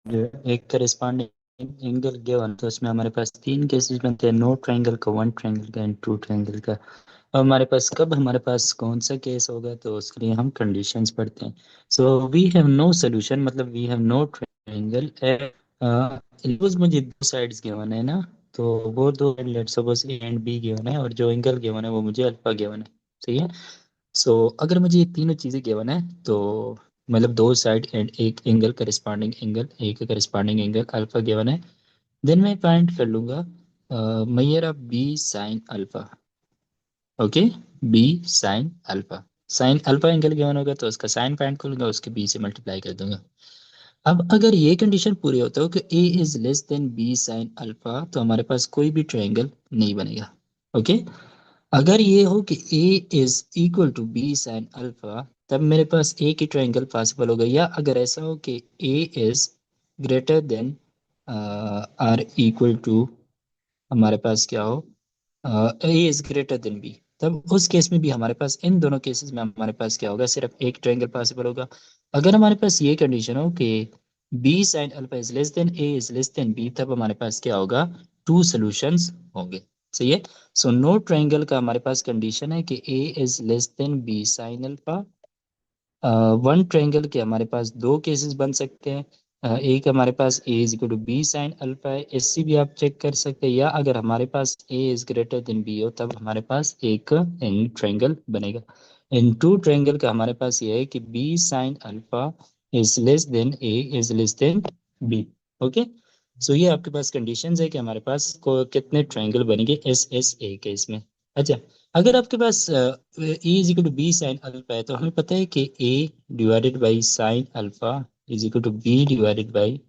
एक corresponding angle given, तो इसमें हमारे पास तीन केसेस बनते हैं, नो ट्रायंगल का, वन ट्रायंगल का एंड टू ट्रायंगल का। अब हमारे पास कब हमारे पास कौन सा केस होगा, तो उसके लिए हम कंडीशंस पढ़ते हैं। So we have no solution, मतलब we have no triangle. Suppose मुझे दो साइड्स गिवन है ना, तो वो दो, let's suppose a and b given है, और जो एंगल गिवन है वो मुझे अल्फा गिवन है। सही है। सो अगर मुझे ये तीनों चीज़ें गिवन है, तो मतलब दो साइड एंड एक एंगल, करिस्पॉन्डिंग एंगल, एक करिस्पॉन्डिंग एंगल अल्फा गिवन है, देन मैं फाइंड कर लूंगा मैयर of b sine alpha. Okay, b sine alpha, sine alpha angle given होगा तो उसका साइन फाइंड कर लूंगा, उसके बी से मल्टीप्लाई कर दूंगा। अब अगर ये कंडीशन पूरी होता हो कि a is less than B sine alpha, तो हमारे पास कोई भी ट्रायंगल नहीं बनेगा। ओके, अगर ये हो कि a is equal to b sine alpha, तब मेरे पास एक ही ट्रायंगल पॉसिबल होगा। या अगर ऐसा हो कि a is greater than or equal to, हमारे पास क्या हो, a is greater than B, तब उस केस में भी हमारे पास, इन दोनों केसेस में हमारे पास क्या होगा, सिर्फ एक ट्रायंगल पॉसिबल होगा। अगर हमारे पास ये कंडीशन हो कि B sine alpha is less than A is less than B, तब हमारे पास क्या होगा, टू सॉल्यूशंस होंगे। सही है। सो नो ट्रायंगल का हमारे पास कंडीशन है कि a is less than B sine alpha. One triangle के हमारे पास दो केसेस बन सकते हैं। एक हमारे पास ए is equal to b sine alpha है, इससे भी आप चेक कर सकते हैं। या अगर हमारे पास ए इज ग्रेटर देन बी हो, तब हमारे पास एक इन ट्रायंगल बनेगा। इन टू ट्रायंगल का हमारे पास ये है कि B sine alpha is less than A is less than b. Okay, so ये आपके पास कंडीशंस है कि हमारे पास को कितने ट्रायंगल बनेंगे एस एस ए के इसमें। अच्छा, अगर आपके पास ए is equal to b sine alpha है, तो हमें पता है कि a divided by sine alpha is equal to b divided by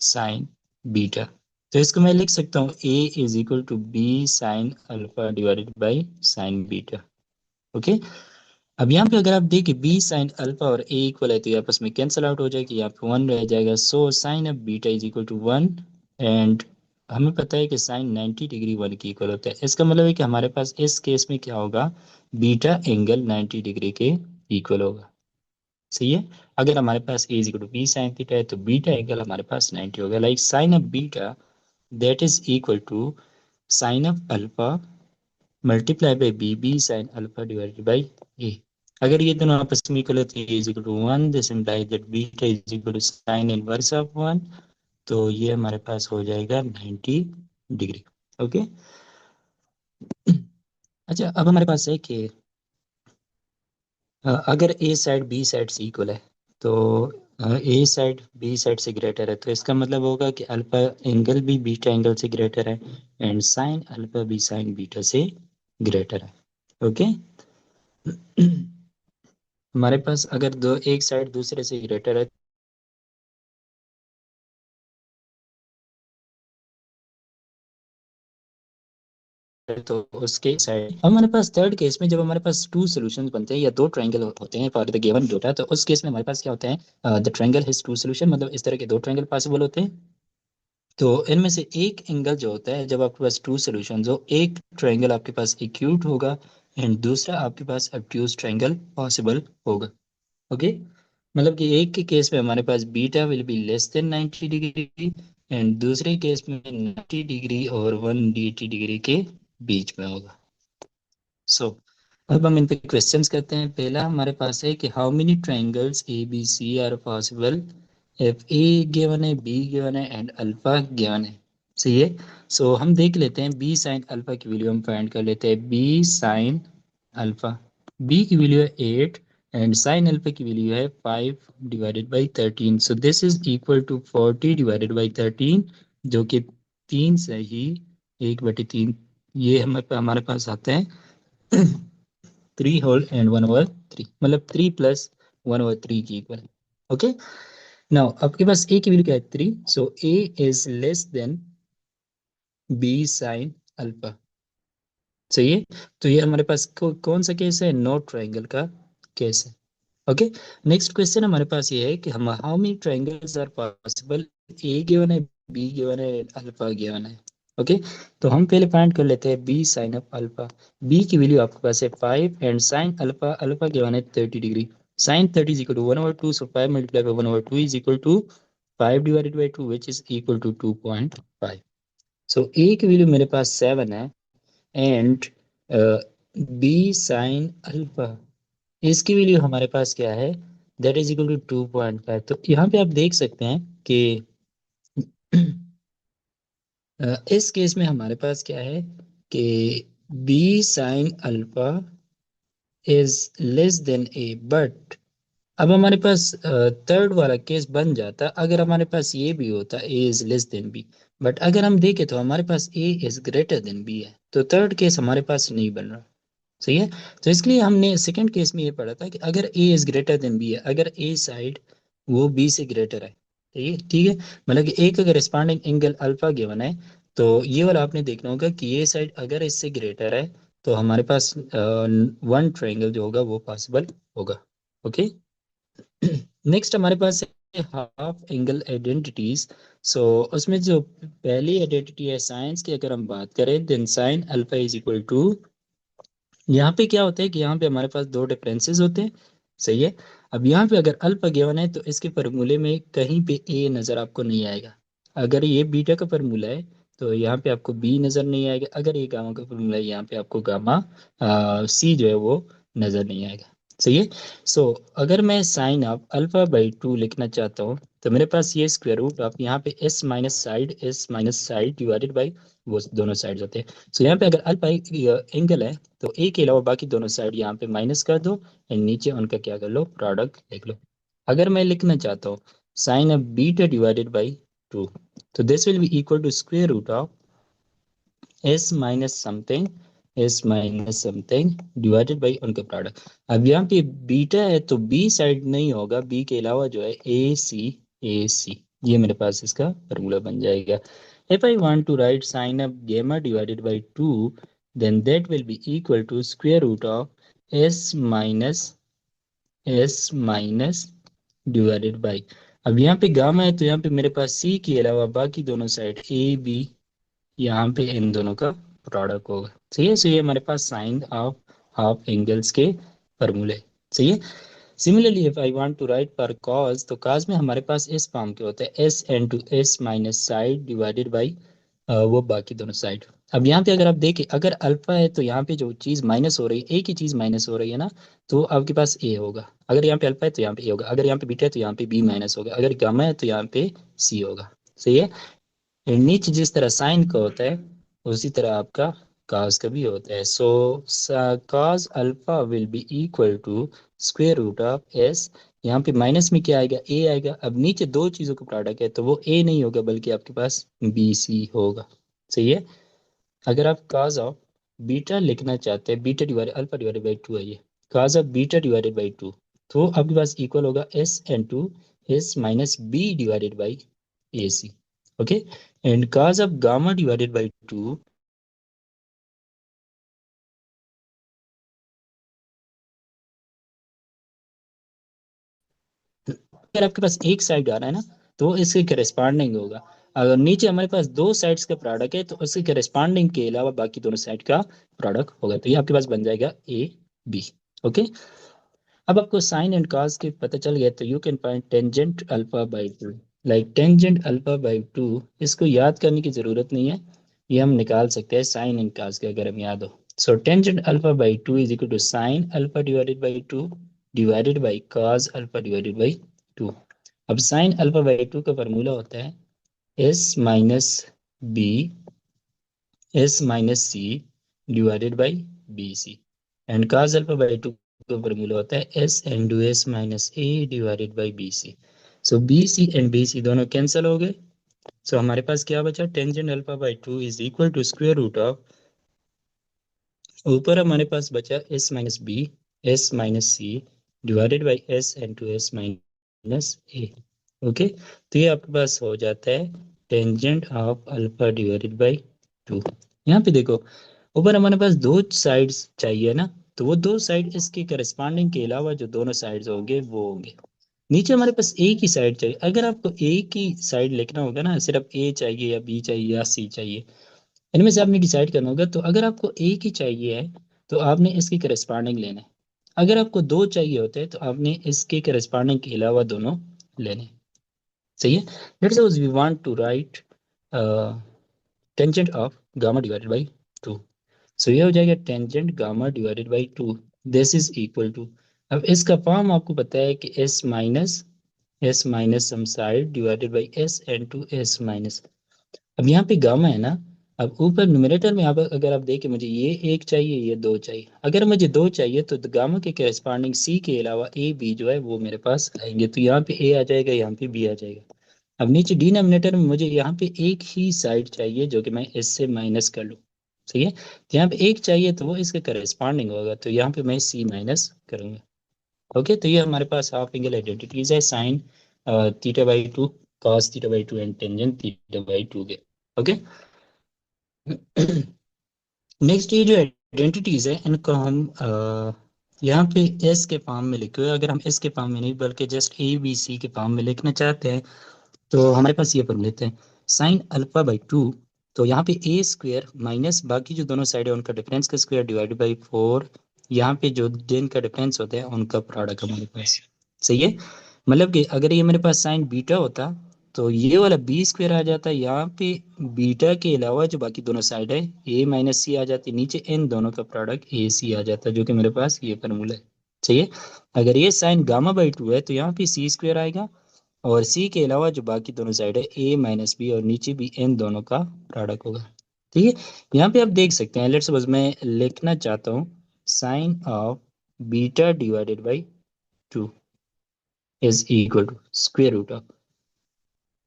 sine beta. तो इसको मैं लिख सकता हूँ a is equal to b sine alpha divided by sine beta. Okay, अब यहाँ पे अगर आप देखिए बी साइन अल्फा और ए इक्वल है, तो ये आपस में कैंसिल आउट हो जाएगी, यहाँ पे वन रह जाएगा। So sine of beta is equal to one, and हमें पता है कि साइन 90 डिग्री वन के इक्वल होता है। इसका मतलब है कि हमारे पास इस केस में क्या होगा, बीटा एंगल 90 डिग्री के इक्वल होगा। सही है। अगर हमारे पास ए is equal to b sine theta है, तो बीटा एंगल हमारे पास 90 होगा। Like sine of beta that is equal to sine of alpha multiply by b, b sine alpha divided by a. अगर ये दोनों आपस में इक्वल होते हैं, is equal to one, this implies that beta is equal to sine inverse of one, तो ये हमारे पास हो जाएगा 90 डिग्री। ओके, अच्छा अब हमारे पास है कि अगर ए साइड बी साइड से इक्वल है, तो ए साइड बी साइड से ग्रेटर है, तो इसका मतलब होगा कि अल्फा एंगल भी बीटा एंगल से ग्रेटर है, एंड साइन अल्फा भी साइन बीटा से ग्रेटर है। ओके, हमारे पास अगर दो एक साइड दूसरे से ग्रेटर है, तो उसके साइड, अब हमारे पास थर्ड केस में जब हमारे पास टू सॉल्यूशंस बनते हैं या दो ट्रायंगल होते हैं फॉर द गिवन डेटा, तो उस केस में हमारे पास क्या होता है, the triangle has two solution, मतलब इस तरह के दो ट्रायंगल पॉसिबल होते हैं। तो इनमें से एक एंगल जो होता है, जब आपके पास टू सॉल्यूशंस हो, एक ट्रायंगल आपके पास एक्यूट होगा एंड दूसरा आपके पास ऑब्ट्यूज ट्रायंगल पॉसिबल होगा। ओके, मतलब कि एक के केस में हमारे पास beta will be less than 90 degree, and दूसरे केस में 90 डिग्री और 180 डिग्री के बीच में होगा। सो अब हम इन पे क्वेश्चंस करते हैं। पहला हमारे पास है कि how many triangles A B C are possible if A given है, बी गिवन है एंड अल्फा गिवन है। सही है। सो हम देख लेते हैं बी साइन अल्फा की वैल्यू हम फाइंड कर लेते हैं। बी साइन अल्फा, बी की वैल्यू है 8 एंड साइन अल्फा की वैल्यू है 5 divided by 13। So this is equal to 40 divided by 13, जो कि 3 से ही 1/3, ये हमारे पास आता है 3 होल एंड 1/3, मतलब 3 प्लस 1/3 की इक्वल। ओके, नाउ आपके पास ए की वैल्यू क्या है, 3। So A is less than B sine alpha. सही है। तो ये हमारे पास कौन सा केस है, नो ट्रायंगल का केस है। ओके, नेक्स्ट क्वेश्चन हमारे पास ये है कि हम how many triangles are possible, A given है, बी गिवन है, अल्फा गिवन है। ओके, तो हम पहले फाइंड कर लेते हैं B sine of alpha. B की वैल्यू आपके पास है 5 and sine alpha, alpha given है 30 degree. Sine 30 is equal to 1/2, so 5 multiply by 1/2 is equal to 5 divided by 2 which is equal to 2.5। So A की value मेरे पास 7 है and B sine alpha इसकी वैल्यू हमारे पास क्या है, दैट इज इक्वल टू 2.5। तो यहाँ पे आप देख सकते हैं कि इस केस में हमारे पास क्या है कि B sine alpha is less than A, but अब हमारे पास थर्ड वाला केस बन जाता अगर हमारे पास ये भी होता A is less than B, but अगर हम देखें तो हमारे पास ए इज ग्रेटर देन बी है, तो थर्ड केस हमारे पास नहीं बन रहा। सही है। तो इसलिए हमने सेकंड केस में ये पढ़ा था कि अगर ए इज ग्रेटर देन बी है, अगर ए साइड वो बी से ग्रेटर है, ठीक है, मतलब कि एक अगर रिस्पॉन्डिंग एंगल अल्फा गिवन है, तो ये वाला आपने देखना होगा कि ये साइड अगर इससे ग्रेटर है तो हमारे पास वन ट्रायंगल जो होगा वो पॉसिबल होगा। ओके। नेक्स्ट हमारे पास है हाफ एंगल आइडेंटिटीज। सो उसमें जो पहली आइडेंटिटी है साइंस की, अगर हम बात करें then sine alpha is equal to, यहाँ पे क्या होता है कि यहाँ पे हमारे पास दो डिफरेंसेस होते हैं। सही है। अब यहाँ पे अगर अल्फा गिवन है तो इसके फॉर्मूले में कहीं पे ए नजर आपको नहीं आएगा। अगर ये बीटा का फॉर्मूला है तो यहाँ पे आपको बी नजर नहीं आएगा, अगर ये गामा का फॉर्मूला है यहाँ पे आपको गामा सी जो है वो नजर नहीं आएगा। सही है। सो अगर मैं साइन ऑफ अल्फा बाई 2 लिखना चाहता हूँ तो मेरे पास ये स्क्वायर रूट ऑफ यहाँ पे S minus side divided by वो दोनों साइड होते हैं। सो यहाँ पे अगर अल्फा एंगल है तो ए के अलावा बाकी दोनों साइड यहाँ पे माइनस कर दो एंड नीचे उनका क्या कर लो, प्रोडक्ट लिख लो। अगर मैं लिखना चाहता हूँ sine of beta divided by 2, तो this will be equal to square root of S minus something, S minus something divided by उनका प्रोडक्ट। अब यहाँ पे बीटा है तो बी साइड नहीं होगा, बी के अलावा जो है ए सी, ये मेरे पास इसका फॉर्मूला बन जाएगा। If I want to write sine of gamma divided by 2, then that will be equal to square root of s minus divided by, अब यहाँ पे गामा है तो यहाँ पे मेरे पास सी के अलावा बाकी दोनों साइड ए बी, यहाँ पे इन दोनों का प्रोडक्ट होगा। सही है। सो ये हमारे पास साइन ऑफ हाफ एंगल्स के फॉर्मूले। सही है। Similarly if I want to write for cos, तो कॉस में हमारे पास इस फॉर्म के होता है S into S minus side divided by वो बाकी दोनों साइड। अब यहाँ पे अगर आप देखें अगर अल्फा है तो यहाँ पे जो चीज माइनस हो रही है, एक ही चीज माइनस हो रही है ना, तो आपके पास ए होगा। अगर यहाँ पे अल्फा है तो यहाँ पे ए होगा, अगर यहाँ पे बीटा है तो यहाँ पे बी माइनस होगा, अगर गामा है तो यहाँ पे सी होगा। सही है। नीचे जिस तरह साइन का होता है उसी तरह आपका काज का भी होता है। So cos alpha will be equal to square root of S, यहाँ पे माइनस में क्या आएगा, ए आएगा। अब नीचे दो चीजों का प्रोडक्ट है तो वो ए नहीं होगा बल्कि आपके पास बी सी होगा। सही है। अगर आप काज ऑफ बीटा लिखना चाहते हैं, beta divide alpha divided by 2 है ये, cos of beta divided by 2, तो आपके पास इक्वल होगा S into S minus B divided by A C. Okay. And cos of gamma divided by 2, अगर आपके पास एक साइड आ रहा है ना तो इसके करस्पॉन्डिंग होगा। अगर नीचे हमारे पास दो साइड्स का प्रोडक्ट है तो उसके करस्पॉन्डिंग के अलावा बाकी दोनों साइड का प्रोडक्ट होगा, तो ये आपके पास बन जाएगा ए बी। ओके। अब आपको साइन एंड कॉस के पता चल गया तो you can find tangent alpha by 2, like tangent alpha by 2, इसको याद करने की जरूरत नहीं है, ये हम निकाल सकते हैं साइन एंड कॉस के अगर हम याद हो। So tangent alpha by 2 is equal to sine alpha divided by 2 divided by cos alpha divided by 2। अब साइन अल्फा बाई 2 का फॉर्मूला होता है S minus B S minus C divided by B C, and cos alpha by 2 का formula होता है S into S minus A divided by B C. So B C and B C दोनों cancel हो गए। So हमारे पास क्या बचा, tangent alpha by 2 is equal to square root of, ऊपर हमारे पास बचा S minus B S minus C divided by S into S minus A. Okay. तो ये आपके पास हो जाता है tangent of alpha divided by 2। यहाँ पे देखो ऊपर हमारे पास दो साइड्स चाहिए ना, तो वो दो साइड इसके करस्पॉन्डिंग के अलावा जो दोनों साइड्स होंगे वो होंगे। नीचे हमारे पास एक ही साइड चाहिए, अगर आपको एक ही साइड लिखना होगा ना, सिर्फ ए चाहिए या बी चाहिए या सी चाहिए, इनमें से आपने डिसाइड करना होगा। तो अगर आपको एक ही चाहिए है तो आपने इसके करस्पॉन्डिंग लेना है, अगर आपको दो चाहिए होते हैं तो आपने इसके करस्पॉन्डिंग के अलावा दोनों लेने। सही है। Let's suppose we want to write tangent of gamma divided by 2, so ये हो जाएगा tangent gamma divided by 2, this is equal to, अब इसका फॉर्म आपको पता है कि S minus some side divided by S into S minus. अब यहाँ पे गामा है ना, अब ऊपर न्यूमरेटर में आप अगर आप देखें, मुझे ये एक चाहिए, ये दो चाहिए, अगर मुझे दो चाहिए तो गामा के करस्पॉन्डिंग सी के अलावा ए बी जो है वो मेरे पास आएंगे, तो यहाँ पे ए आ जाएगा, यहाँ पे बी आ जाएगा। अब नीचे डिनोमिनेटर में मुझे यहाँ पे एक ही साइड चाहिए जो कि मैं इससे माइनस कर लूँ, सही है, तो यहाँ पे एक चाहिए तो वो इसके करस्पॉन्डिंग होगा, तो यहाँ पे मैं सी माइनस करूँगा। ओके, तो ये हमारे पास हाफ एंगल आइडेंटिटीज है, sine theta by two, cos theta by two and tangent theta by two के। ओके, नेक्स्ट ये जो आइडेंटिटीज है इनको हम यहाँ पे एस के फॉर्म में लिखे हुए, अगर हम एस के फॉर्म में नहीं बल्कि जस्ट ए बी सी के फॉर्म में लिखना चाहते हैं तो हमारे पास ये फॉर्म लेते हैं, साइन अल्फा बाई टू, तो यहाँ पे ए स्क्वेयर माइनस बाकी जो दोनों साइड है उनका डिफरेंस का स्क्वायर डिवाइडेड बाई फोर, यहाँ पे जो जिनका डिफरेंस होता है उनका प्रोडक्ट हमारे पास, सही है। मतलब कि अगर ये मेरे पास साइन बीटा होता तो ये वाला बी स्क्वायर आ जाता, यहाँ पे बीटा के अलावा जो बाकी दोनों साइड है ए माइनस सी आ जाती, नीचे इन दोनों का प्रोडक्ट ए सी आ जाता, जो कि मेरे पास ये फॉर्मूला है, सही है। अगर ये साइन गामा बाई टू है तो यहाँ पे सी स्क्वायर आएगा, और सी के अलावा जो बाकी दोनों साइड है ए माइनस बी और नीचे भी इन दोनों का प्रोडक्ट होगा, ठीक है। यहाँ पे आप देख सकते हैं, लेट्स सपोज मैं लिखना चाहता हूँ sine of beta divided by two is equal to square root of,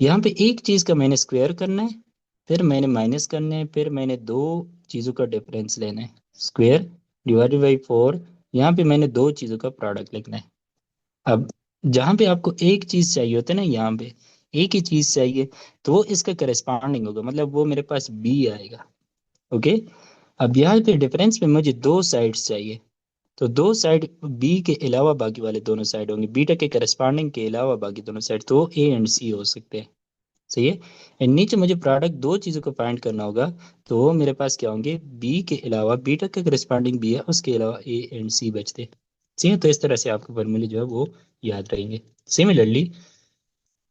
यहाँ पे एक चीज का मैंने स्क्वायर करना है, फिर मैंने माइनस करना है, फिर मैंने दो चीजों का डिफरेंस लेना है, स्क्वायर डिवाइडेड बाई फोर, यहाँ पे मैंने दो चीजों का प्रोडक्ट लिखना है। अब जहां पे आपको एक चीज चाहिए होता है ना, यहाँ पे एक ही चीज चाहिए, तो वो इसका करस्पॉन्डिंग होगा, मतलब वो मेरे पास बी आएगा। ओके, अब यहाँ पे डिफरेंस में मुझे दो साइड्स चाहिए, तो दो साइड बी के अलावा बाकी वाले दोनों साइड होंगे, बीटा के करस्पॉन्डिंग के अलावा बाकी दोनों साइड, तो ए एंड सी हो सकते हैं, सही है। एंड नीचे मुझे प्रोडक्ट दो चीजों को फाइंड करना होगा, तो वो मेरे पास क्या होंगे, बी के अलावा बीटा के करस्पॉन्डिंग बी है, उसके अलावा ए एंड सी बचते हैं, सही है। तो इस तरह से आपके फॉर्मूले जो है वो याद रहेंगे। सिमिलरली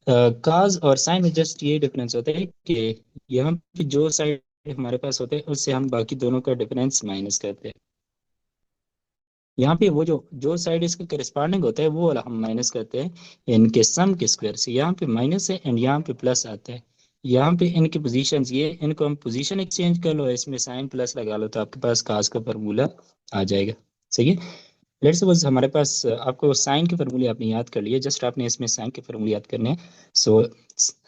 काज और साइन में जस्ट ये डिफरेंस होता है कि यहाँ पे जो साइड हमारे पास होते हैं उससे हम बाकी दोनों का डिफरेंस माइनस करते हैं, यहाँ पे वो जो जो साइड इसके करस्पॉन्डिंग होता है वो वाला हम माइनस करते हैं इनके सम के स्क्वायर से, यहाँ पे माइनस है एंड यहाँ पे प्लस आता है, यहाँ पे इनकी पोजीशंस ये, इनको हम पोजीशन एक्सचेंज कर लो, इसमें साइन प्लस लगा लो तो आपके पास काज का फार्मूला आ जाएगा, सही है। लेट्स सपोज हमारे पास आपको साइन के फार्मूले आपने याद कर लिए, जस्ट आपने इसमें साइन के फार्मूले याद करने हैं, सो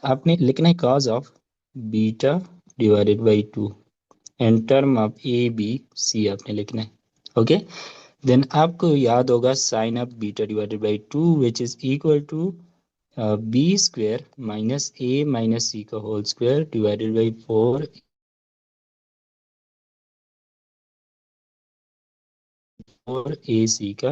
आपने लिखना है cos of beta divided by two and term of A B C आपने लिखना है। ओके, देन आपको याद होगा sine of beta divided by two which is equal to B square minus A minus C का whole square divided by four A C का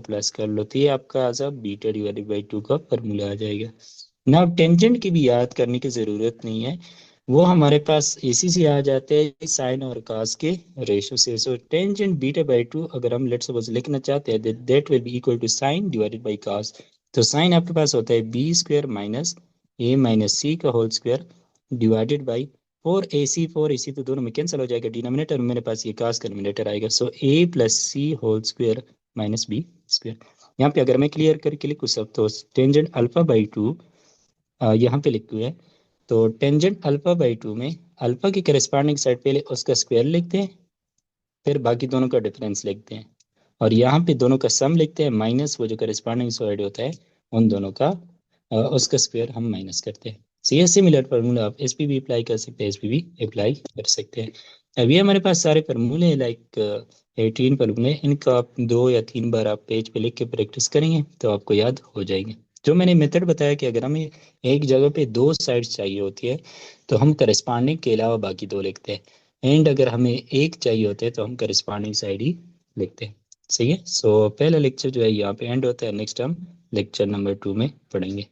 plus कर लो, तो ये आपका आजा बीटा डिवाइडेड बाई टू का फॉर्मूला आ जाएगा ना। टेंजेंट की भी याद करने की जरूरत नहीं है, वो हमारे पास इसी से आ जाते हैं साइन और कास के रेशो से। So tangent beta by two अगर हम लेट्स सपोज लिखना चाहते हैं that will be equal to sine divided by cos, तो साइन आपके पास होता है B square minus A minus C का whole square divided by four A C तो दोनों में कैंसिल हो जाएगा, डिनोमिनेटर में मेरे पास ये कास का डिनोमिनेटर आएगा, so A plus C whole square minus B square. यहाँ पे अगर मैं क्लियर करके लिखूँ सब, तो टेंजेंट अल्फा बाई टू यहाँ पे लिखे हुए हैं, तो टेंजेंट अल्फा बाई टू में अल्फा की करस्पॉन्डिंग साइड पहले उसका स्क्वायर लिखते हैं, फिर बाकी दोनों का डिफरेंस लिखते हैं, और यहाँ पे दोनों का सम लिखते हैं माइनस वो जो करस्पॉन्डिंग साइड होता है उन दोनों का उसका स्क्वायर हम माइनस करते हैं। सी एस सिमिलर फार्मूला आप एस पी भी अप्लाई कर सकते हैं, एस पी भी अप्लाई कर सकते हैं। अभी हमारे पास सारे फार्मूले लाइक 18 फार्मूले, इनका आप दो या तीन बार आप पेज पे लिख के प्रैक्टिस करेंगे तो आपको याद हो जाएंगे। जो मैंने मेथड बताया कि अगर हमें एक जगह पे दो साइड्स चाहिए होती है तो हम करस्पॉन्डिंग के अलावा बाकी दो लिखते हैं, एंड अगर हमें एक चाहिए होते हैं तो हम करस्पॉन्डिंग साइड ही लिखते हैं, सही है। सो पहला लेक्चर जो है यहाँ पे एंड होता है, नेक्स्ट हम लेक्चर नंबर 2 में पढ़ेंगे।